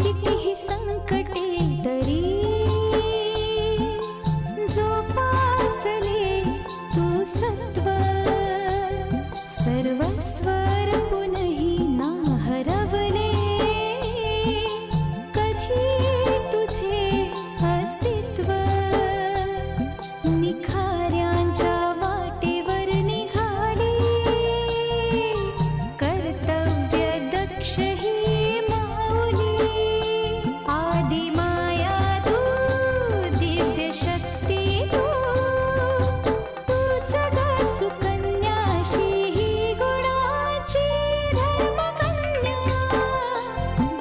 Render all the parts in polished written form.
कितीही संकटे तरी जोपासले तू सत्व सर्वस्व पुनही ना हरवले कधी तुझे अस्तित्व निखाऱ्यांच्या वाटेवर निघाली कर्तव्य दक्ष ही माऊली आदि माया तू दिव्य शक्ती तू तूच ग सुकन्याशी ही गुणाची धर्मकन्या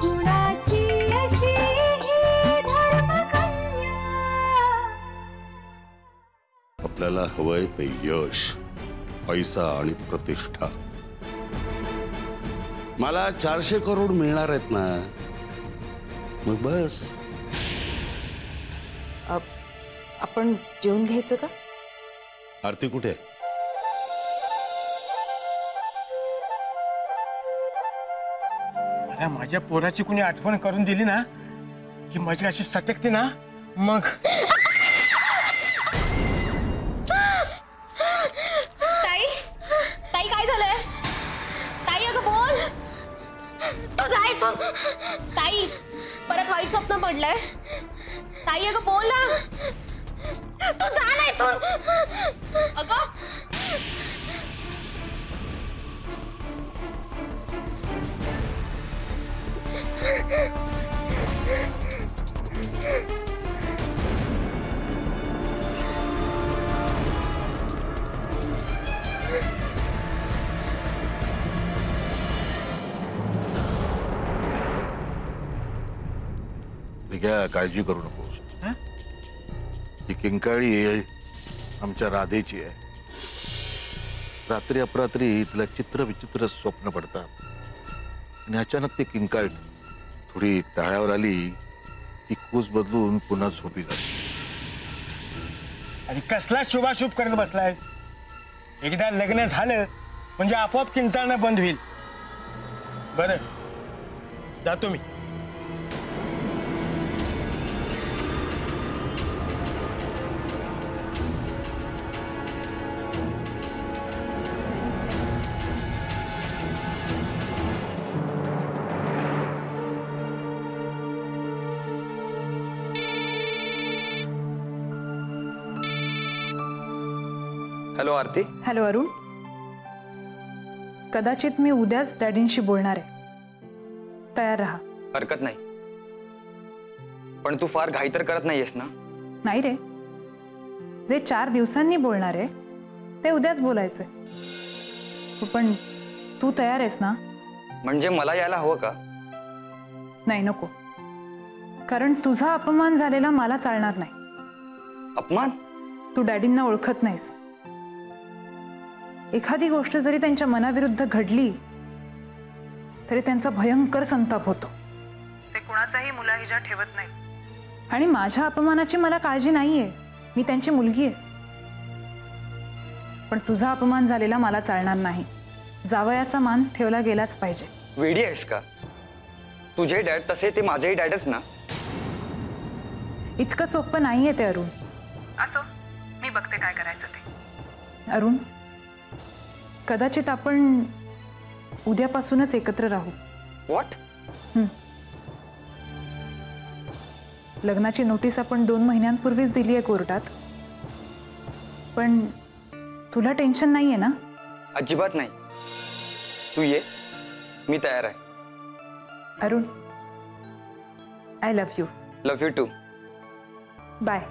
गुणाची अशी ही धर्मकन्या. आपल्याला हवंय ते यश पैसा आणि प्रतिष्ठा. मला 400 करोड मिळणार आहेत ना मग बस. आपण जेवून घ्यायचं का? आरती कुठे आहे? अरे माझ्या पोराची कुणी आठवण करून दिली ना की माझी अशी सटकते ना मग. ताई ताई काय झालंय? ताई अगं बोल. तो जा इथून. ताई परत वाईट स्वप्न पडलंय. ताई अगं बोल ना. तू जा ना इथून. अगं काय काळजी करू नकोस. ही किंकाळी आमच्या राधेची आहे. रात्री अपरात्री तिला चित्र विचित्र स्वप्न पडतात आणि अचानक ती किंकाळी थोडी तळ्यावर आली की कूस बदलून पुन्हा झोपी जाते. आणि कसला शुभाशुभ करत बसलायस? एकदा लग्न झालं म्हणजे आपोआप किंचाळणं बंद होईल. बरं जातो मी. हॅलो आरती. हॅलो अरुण. कदाचित मी उद्याच डॅडींशी बोलणार आहे. तयार रहा. हरकत नाही पण तू फार घाई तर करत नाहीयेस ना? नाही रे. जे 4 दिवसांनी बोलणार आहे ते उद्याच बोलायचंय. पण तू तयार आहेस ना? म्हणजे मला यायला हवं का? नाही नको. कारण तुझा अपमान झालेला मला चालणार नाही. अपमान? तू डॅडींना ओळखत नाहीस. एखादी गोष्ट जरी त्यांच्या मनाविरुद्ध घडली तरी त्यांचा भयंकर संताप होतो. ते कुणाचाही मुलाहिजा ठेवत नाही. आणि माझ्या अपमानाची मला काळजी नाहीये. मी त्यांची मुलगी आहे. पण तुझा अपमान झालेला मला चालणार नाही. जावयाचा मान ठेवला गेलाच पाहिजे. वेडी आहेस का? तुझे डॅड तसे ते माझेही डॅडच ना. इतकं सोपं नाहीये ते अरुण. असो मी बघते काय करायचं ते. अरुण कदाचित आपण उद्यापासूनच एकत्र राहू. व्हॉट? लग्नाची नोटीस आपण 2 महिन्यांपूर्वीच दिली आहे कोर्टात. पण तुला टेन्शन नाहीये ना? अजिबात नाही. तू ये. मी तयार आहे. Arun I love you. Love you too. Bye.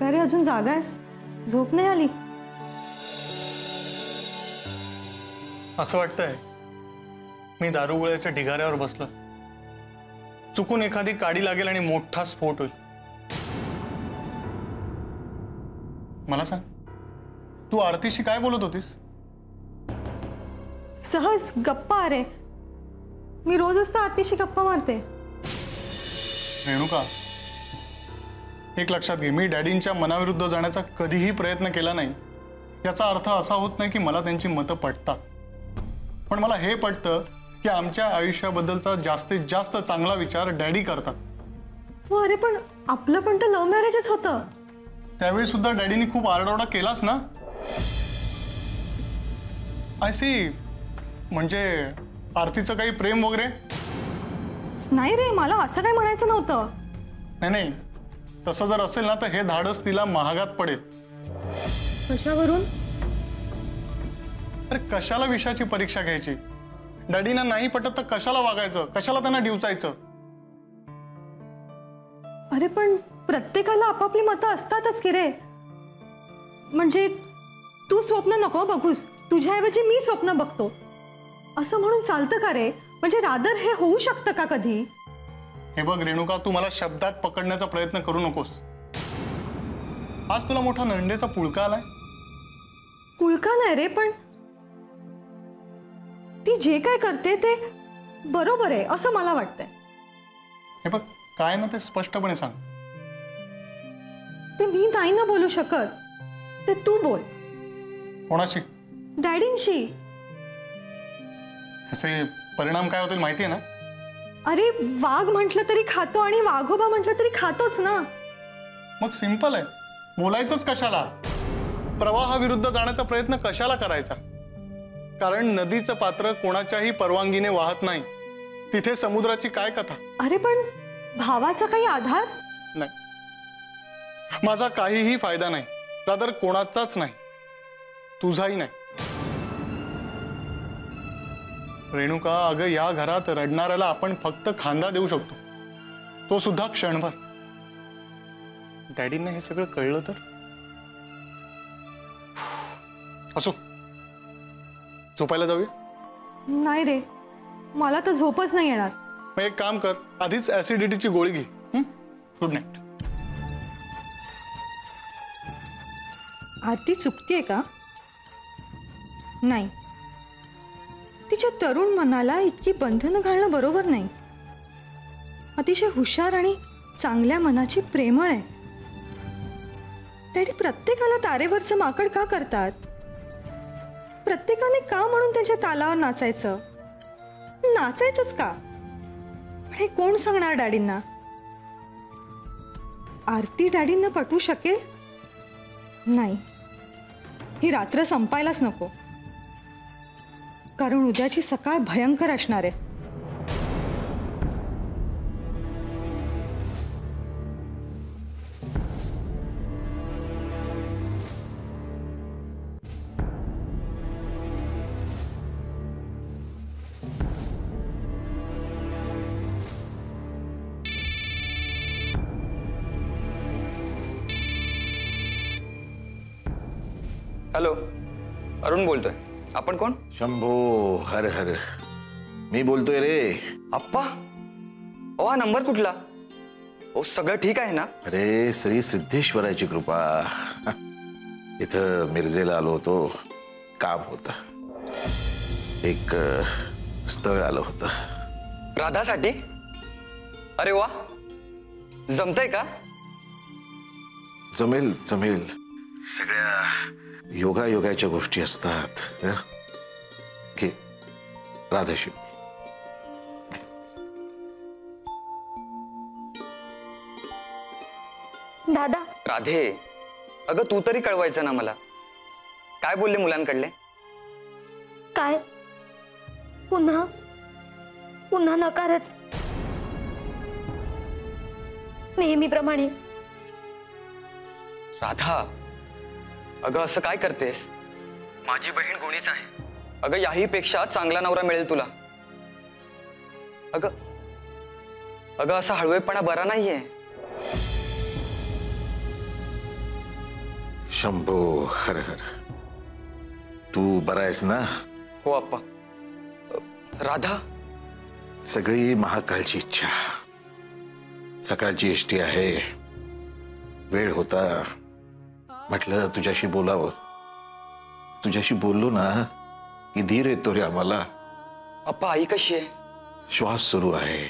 अरे अजून जागा आहेस? झोप नाही आली? असं वाटतंय मी दारुगोळ्याच्या ढिगाऱ्यावर बसलो. चुकून एखादी काडी लागेल आणि मोठा स्फोट होईल. मला सांग तू आरतीशी काय बोलत होतीस? सहज गप्पा. अरे मी रोज असता आरतीशी गप्पा मारते. रेणुका, एक लक्षात घे, मी डॅडींच्या मनाविरुद्ध जाण्याचा कधीही प्रयत्न केला नाही. याचा अर्थ असा होत नाही की मला त्यांची मतं पटतात, पण मला हे पटतं की आमच्या आयुष्याबद्दलचा जास्तीत जास्त चांगला विचार डॅडी करतात. हो अरे पण आपलं पण तर लव्ह मॅरेजच होतं. त्यावेळी सुद्धा डॅडीनी खूप आरडाओरडा केलाच ना. I see. म्हणजे आरतीचं काही प्रेम वगैरे? नाही रे, मला असं काही म्हणायचं नव्हतं. नाही, तसं जर असेल ना तर हे धाडस तिला महागात पडेल. कशावरून? अरे कशाला विषयाची परीक्षा घ्यायची? डॅडीना नाही पटत तर कशाला वागायचं, कशाला त्यांना डिवचायचं? अरे पण प्रत्येकाला आपापली मतं असतातच की रे. म्हणजे तू स्वप्न नको बघूस, तुझ्याऐवजी मी स्वप्न बघतो असं म्हणून चालतं का रे? म्हणजे रादर हे होऊ शकतं का कधी? हे बघ रेणुका, तू मला शब्दात पकडण्याचा प्रयत्न करू नकोस. आज तुला मोठा नंडेचा पुळका आलाय. पुळका नाही रे, पण ती जे काय करते ते बरोबर आहे असं मला वाटतंय. हे बघ, काय ना ते स्पष्टपणे सांग. ते मी नाही ना बोलू शकत, ते तू बोल. कोणाशी? डॅडींशी. ह्याचे परिणाम काय होतील माहिती आहे ना? अरे वाघ म्हटलं तरी खातो आणि वाघोबा म्हटलं तरी खातोच ना. मग सिंपल आहे, बोलायचंच कशाला? प्रवाहाविरुद्ध जाण्याचा प्रयत्न कशाला करायचा? कारण नदीचं पात्र कोणाच्याही परवानगीने वाहत नाही. तिथे समुद्राची काय कथा? अरे पण भावाचा काही आधार नाही. माझा काहीही फायदा नाही, रादर कोणाचाच नाही, तुझाही नाही. रेणुका, अगं या घरात रडणाऱ्याला आपण फक्त खांदा देऊ शकतो, तो सुद्धा क्षणभर. डॅडींना हे सगळं कळलं तर? असो, झोपायला जाऊया. नाही रे, मला तर झोपच नाही येणार. मग एक काम कर, आधीच ऍसिडिटीची गोळी घे. Good night. आरती चुकतीये का? नाही, तिच्या तरुण मनाला इतकी बंधनं घालणं बरोबर नाही. अतिशय हुशार आणि चांगल्या मनाची प्रेमळ आहे. डॅडी प्रत्येकाला तारेवरचं माकड का करतात? प्रत्येकाने का म्हणून त्यांच्या तालावर नाचायचं? नाचायचंच का? हे कोण सांगणार डॅडींना? आरती डॅडींना पटवू शकेल? नाही, ही रात्र संपायलाच नको, कारण उद्याची सकाळ भयंकर असणार आहे. हॅलो, अरुण बोलतोय. आपण कोण? शंभो हर हर, मी बोलतोय रे. आप्पा, ओ हा नंबर कुठला? ओ सगळं ठीक आहे ना? अरे श्री सिद्धेश्वराची कृपा. इथं मिरजेला आलो होतो, काम होतं, एक स्थळ आलं होतं. राधासाठी? अरे वा, जमतंय का? जमेल जमेल, सगळ्या योगायोगाच्या गोष्टी असतात. घे राधाशी. दादा. राधे, अगं तू तरी कळवायचं ना मला. काय बोलले मुलांकडले? काय? पुन्हा पुन्हा नकारच, नेहमीप्रमाणे. राधा, अगं असं काय करतेस? माझी बहीण गुणीच आहे. अगं याही पेक्षा चांगला नवरा मिळेल तुला. अगं अगं असा हळवेपणा बरा नाहीये. शंभो हर हर, तू बरा आहेस ना? हो आप्पा. राधा, सगळी महाकालची इच्छा. सकाळची एसटी आहे, वेळ होता, म्हटलं तुझ्याशी बोलावं. तुझ्याशी बोललो ना की धीर येतो रे आम्हाला. अप्पा आई कशी आहे? श्वास सुरू आहे.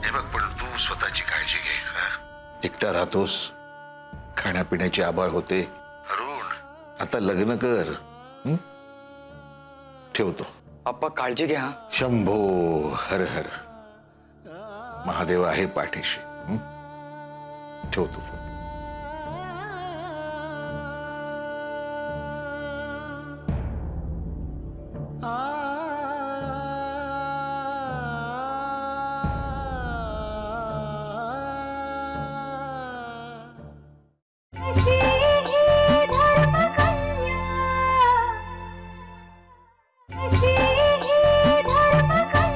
हे बघ, पण तू स्वतःची काळजी घे. एकटा राहतोस, खाण्यापिण्याची आबाळ होते. अरुण, आता लग्न कर. ठेवतो. अप्पा काळजी घ्या. शंभो हर हर. महादेव आहे पाठीशी. ठेवतो. अशी ही धर्मकन्या, अशी ही धर्मकन्या.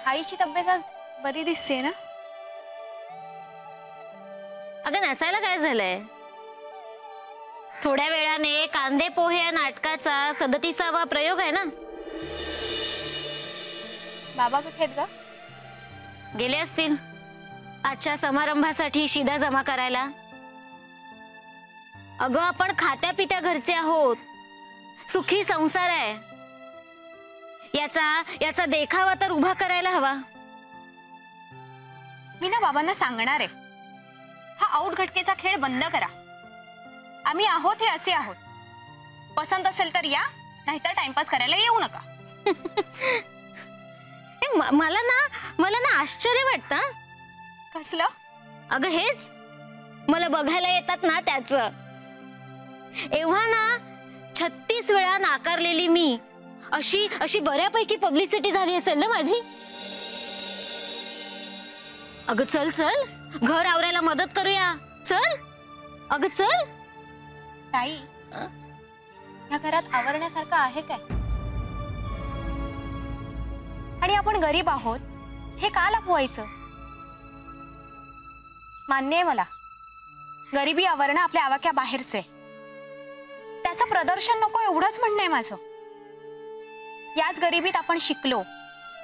आईची तब्येत आज बरी दिसते ना? अगं नसायला काय झालंय? थोड्या वेळाने कांदे पोहे या नाटकाचा 37वा प्रयोग आहे ना. बाबा कुठे आहेत ग? गेले असतील आजच्या समारंभासाठी शिदा जमा करायला. अगं आपण खात्या पित्या घरचे आहोत, सुखी संसार आहे. याचा देखावा तर उभा करायला हवा. मी ना बाबांना सांगणार आहे, हा आऊट घटकेचा खेळ बंद करा. आम्ही आहोत हे असे आहोत. पसंत असेल तर या, नाहीतर टाइमपास करायला येऊ नका. मला ना आश्चर्य वाटतं. कसलं? अगं हेच, मला बघायला येतात ना त्याचं. एव्हा ना 36 वेळा नाकारलेली मी अशी बऱ्यापैकी पब्लिसिटी झाली असेल ना माझी. अगं चल चल, घर आवरायला मदत करूया. चल अगं चल. ताई, या घरात आवरण्यासारखं आहे काय? आणि आपण गरीब आहोत हे का लपवायचं? मान्य आहे मला, गरिबी आवरणं आपल्या आवाक्या बाहेरचे. त्याचं प्रदर्शन नको एवढंच म्हणणं आहे माझं. याच गरिबीत आपण शिकलो,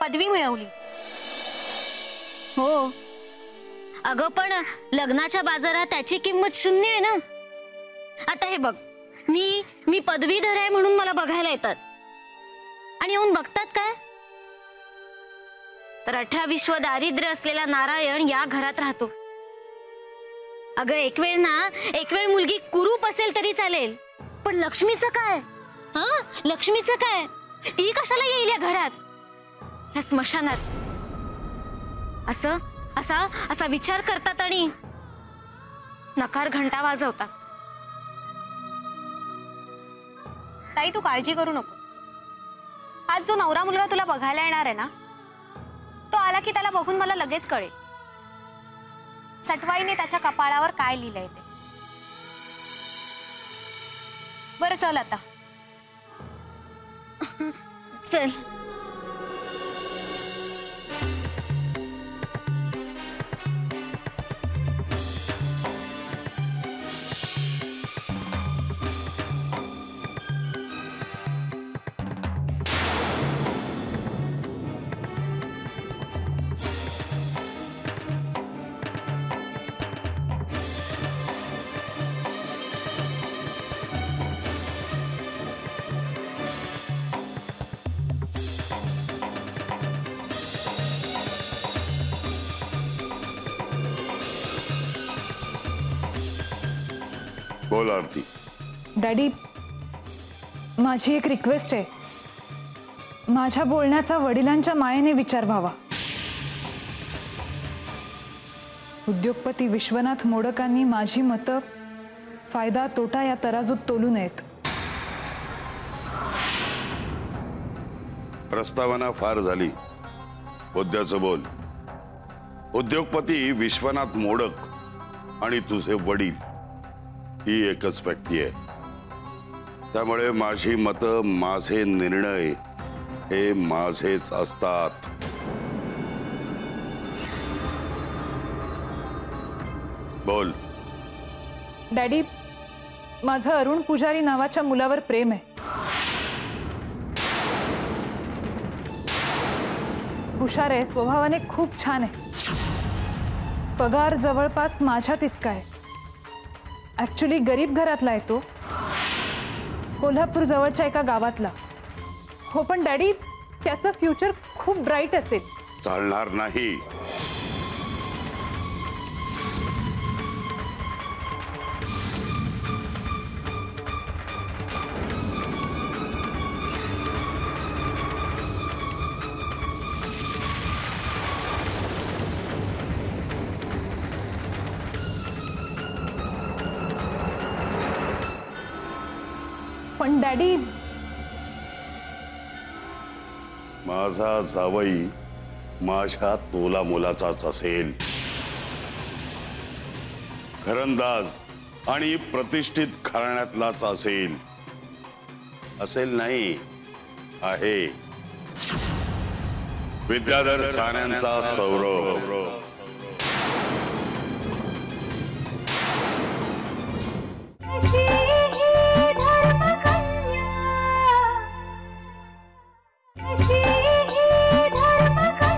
पदवी मिळवली. हो अगं, पण लग्नाच्या बाजारात त्याची किंमत शून्य आहे ना. आता हे बघ, मी पदवीधर आहे म्हणून मला बघायला येतात आणि येऊन बघतात काय तर 18 विश्व दारिद्र्य असलेला नारायण या घरात राहतो. अगं एक वेळ मुलगी कुरूप असेल तरी चालेल, पण लक्ष्मीचं काय? लक्ष्मीचं काय? ती कशाला येईल या घरात, या स्मशानात? असा विचार करतात आणि नकार घंटा वाजवतात. ताई तू काळजी करू नको. आज जो नवरा मुलगा तुला बघायला येणार आहे ना, तो आला की त्याला बघून मला लगेच कळेल सटवाईने त्याच्या कपाळावर काय लिहिलंय ते. बरं चल आता. चल. बोल आरती. डॅडी, माझी एक रिक्वेस्ट आहे. माझ्या बोलण्याचा वडिलांच्या मायेने विचार व्हावा. उद्योगपती विश्वनाथ मोडकांनी माझी मतं फायदा तोटा या तराजूत तोलू नयेत. प्रस्तावना फार झाली, मुद्द्याचं बोल. उद्योगपती विश्वनाथ मोडक आणि तुझे वडील ही एकच व्यक्ती आहे. त्यामुळे माझी मतं, माझे निर्णय हे माझेच असतात. बोल. डॅडी, माझं अरुण पुजारी नावाच्या मुलावर प्रेम आहे. हुशार आहे, स्वभावाने खूप छान आहे. पगार जवळपास माझ्याच इतका आहे. ऍक्च्युली गरीब घरातला आहे तो, कोल्हापूर जवळच्या एका गावातला. हो, पण डॅडी त्याचं फ्युचर खूप ब्राईट असेल. चालणार नाही. पण डॅडी, माझा जावई माझ्या तोला मोलाचाच असेल. घरंदाज आणि प्रतिष्ठित घराण्यातलाच असेल. असेल नाही, आहे. विद्याधर सान्यांचा सौरव. अशी ही धर्मकन्या, अशी ही धर्मकन्या.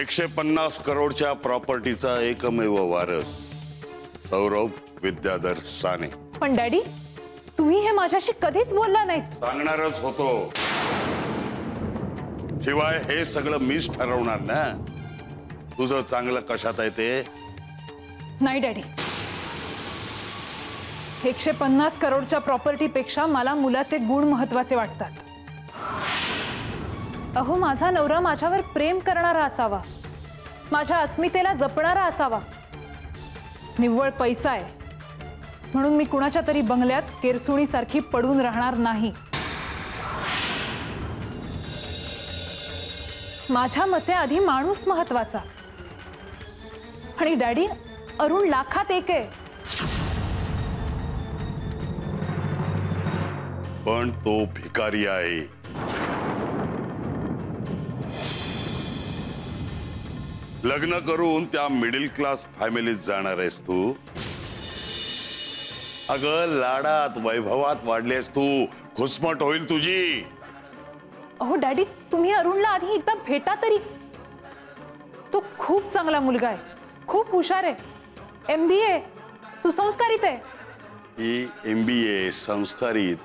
150 करोडच्या प्रॉपर्टीचा एकमेव वारस सौरव विद्याधर साने. पण डॅडी, तुम्ही हे माझ्याशी कधीच बोलला नाहीत. सांगणारच होतो. शिवाय हे सगळं मीच ठरवणार ना, तुझं चांगलं कशात आहे ते. नाही डॅडी, 150 करोडच्या प्रॉपर्टीपेक्षा मला मुलाचे गुण महत्वाचे वाटतात. अहो, माझा नवरा माझ्यावर प्रेम करणारा असावा, माझ्या अस्मितेला जपणारा असावा. निव्वळ पैसा आहे म्हणून मी कुणाच्या तरी बंगल्यात केरसुणीसारखी पडून राहणार नाही. माझ्या मते आधी माणूस महत्वाचा. आणि डॅडी, अरुण लाखात एक आहे. पण तो भिकारी आहे. लग्न करून त्या मिडल क्लास फॅमिलीत जाणार आहेस तू. अगं, लाडात वैभवात वाढलेस तू, घुसमट होईल तुझी. अहो डॅडी, तुम्ही अरुणला आधी एकदा भेटा तरी. तो खूप चांगला मुलगा आहे, खूप हुशार आहे, MBA, सुसंस्कारित आहे. ही MBA संस्कारित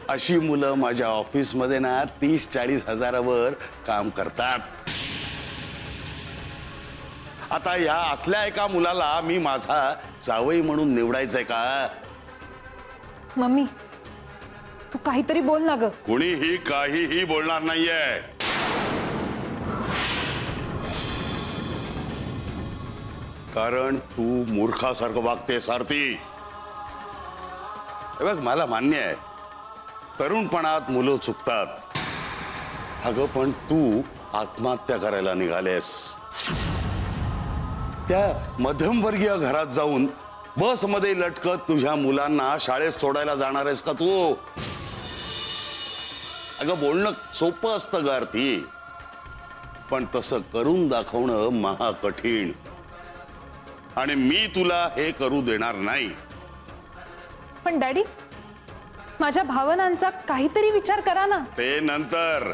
अशी मुलं माझ्या ऑफिसमध्ये ना 30-40 हजारावर काम करतात. आता या असल्या एका मुलाला मी माझा जावई म्हणून निवडायचंय का? मम्मी, तू काहीतरी बोल ना ग. कोणीही काहीही बोलणार नाहीये. कारण तू मूर्खासारखं वागतेस आरती. हे बघ, मला मान्य आहे तरुणपणात मुलं चुकतात. अगं, पण तू आत्महत्या करायला निघालेस. त्या मध्यमवर्गीय घरात जाऊन बसमध्ये लटकत तुझ्या मुलांना शाळेत सोडायला जाणार आहेस का तू? अगं, बोलणं सोपं असतं ग आरती, पण तसं करून दाखवणं महाकठीण. आणि मी तुला हे करू देणार नाही. पण डॅडी, माझ्या भावनांचा काहीतरी विचार करा ना. ते नंतर.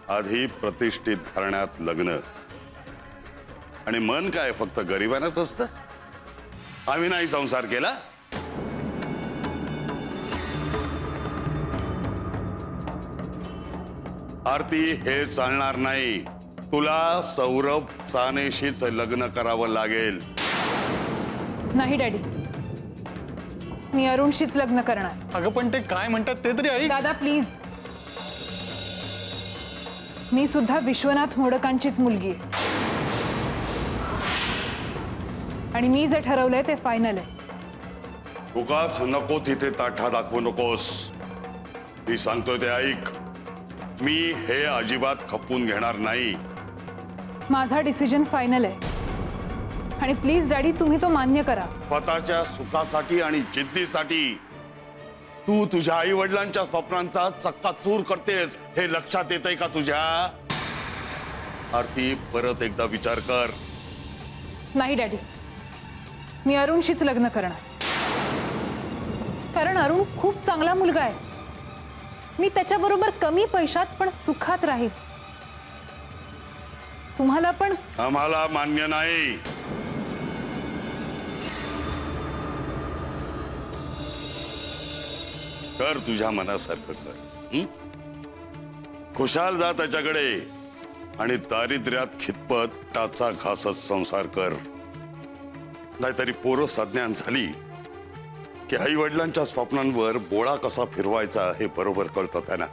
आधी प्रतिष्ठित घराण्यात लग्न. आणि मन काय फक्त गरिबांच असतं? आम्ही नाही संसार केला? आरती, हे चालणार नाही. तुला सौरभ सानेशीच लग्न करावं लागेल. नाही डॅडी, मी अरुणशीच लग्न करणार. अगं, पण ते काय म्हणतात ते तरी ऐक. दादा प्लीज. मी सुद्धा विश्वनाथ मोडकांचीच मुलगी आहे. आणि मी जे ठरवलंय ते फायनल आहे. उगाच नको तिथे ताठा दाखवू नकोस. मी सांगतोय ते ऐक. मी हे अजिबात खपवून घेणार नाही. माझा डिसिजन फायनल आहे. आणि प्लीज डॅडी, तुम्ही तो मान्य करा. स्वतःच्या सुखासाठी आणि जिद्दीसाठी तू तुझ्या आई वडिलांच्या स्वप्नांचा चक्काचूर करतेस, हे लक्षात येतंय का तुझ्या? आरती परत एकदा विचार कर. नाही डॅडी, मी अरुणशीच लग्न करणार. कारण अरुण खूप चांगला मुलगा आहे. मी त्याच्याबरोबर कमी पैशात पण सुखात राहील. तुम्हाला पण. आम्हाला मान्य नाही. कर तुझ्या मनासारखं कर. हं? खुशाल जा त्याच्याकडे आणि दारिद्र्यात खितपत टाचा घासत संसार कर. नाहीतरी पोरं सज्ञान झाली की आई वडिलांच्या स्वप्नांवर बोळा कसा फिरवायचा हे बरोबर कळतं त्यांना.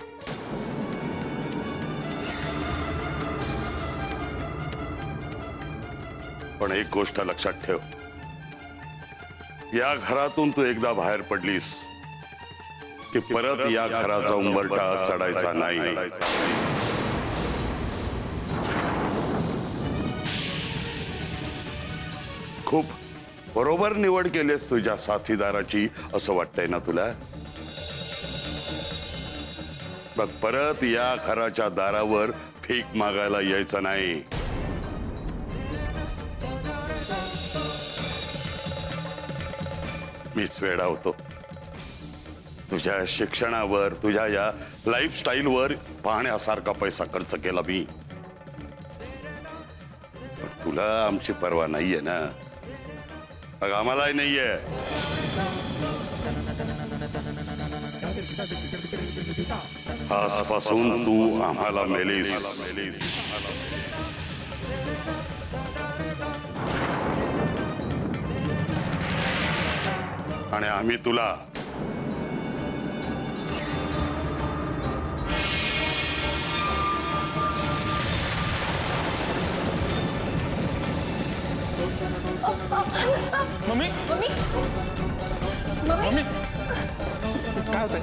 पण एक गोष्ट लक्षात ठेव, या घरातून तू एकदा बाहेर पडलीस की परत या घराचा उंबरठा चढायचा नाही. खूप बरोबर निवड केलीस तुझ्या साथीदाराची असं वाटतंय ना तुला? बघ, परत या घराच्या दारावर भीक मागायला यायचं नाही. मी स्वेडावतो. तुझ्या शिक्षणावर, तुझ्या या लाईफस्टाईलवर पाहण्यासारखा पैसा खर्च केला मी. पण तुला आमची पर्वा नाहीये ना? मग आम्हालाही नाहीये. आजपासून तू आम्हाला मेलीस. आणि आम्ही तुला. मम्मी मम्मी मम्मी काय होतंय?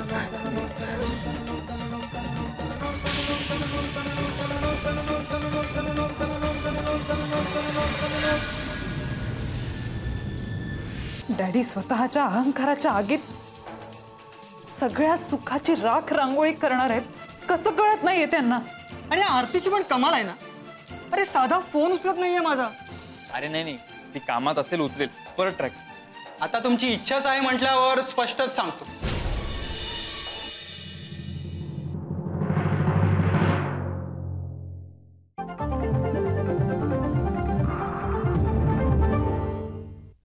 डॅडी स्वतःच्या अहंकाराच्या आगीत सगळ्या सुखाची राख रांगोळी करणार आहेत. कसं कळत नाहीये त्यांना? आणि आरतीची पण कमाल आहे ना. अरे साधा फोन उचलत नाहीये माझा. अरे नाही, ती कामात असेल, उचलेल. परत ट्रॅक. आता तुमची इच्छाच आहे म्हटल्यावर स्पष्टच सांगतो,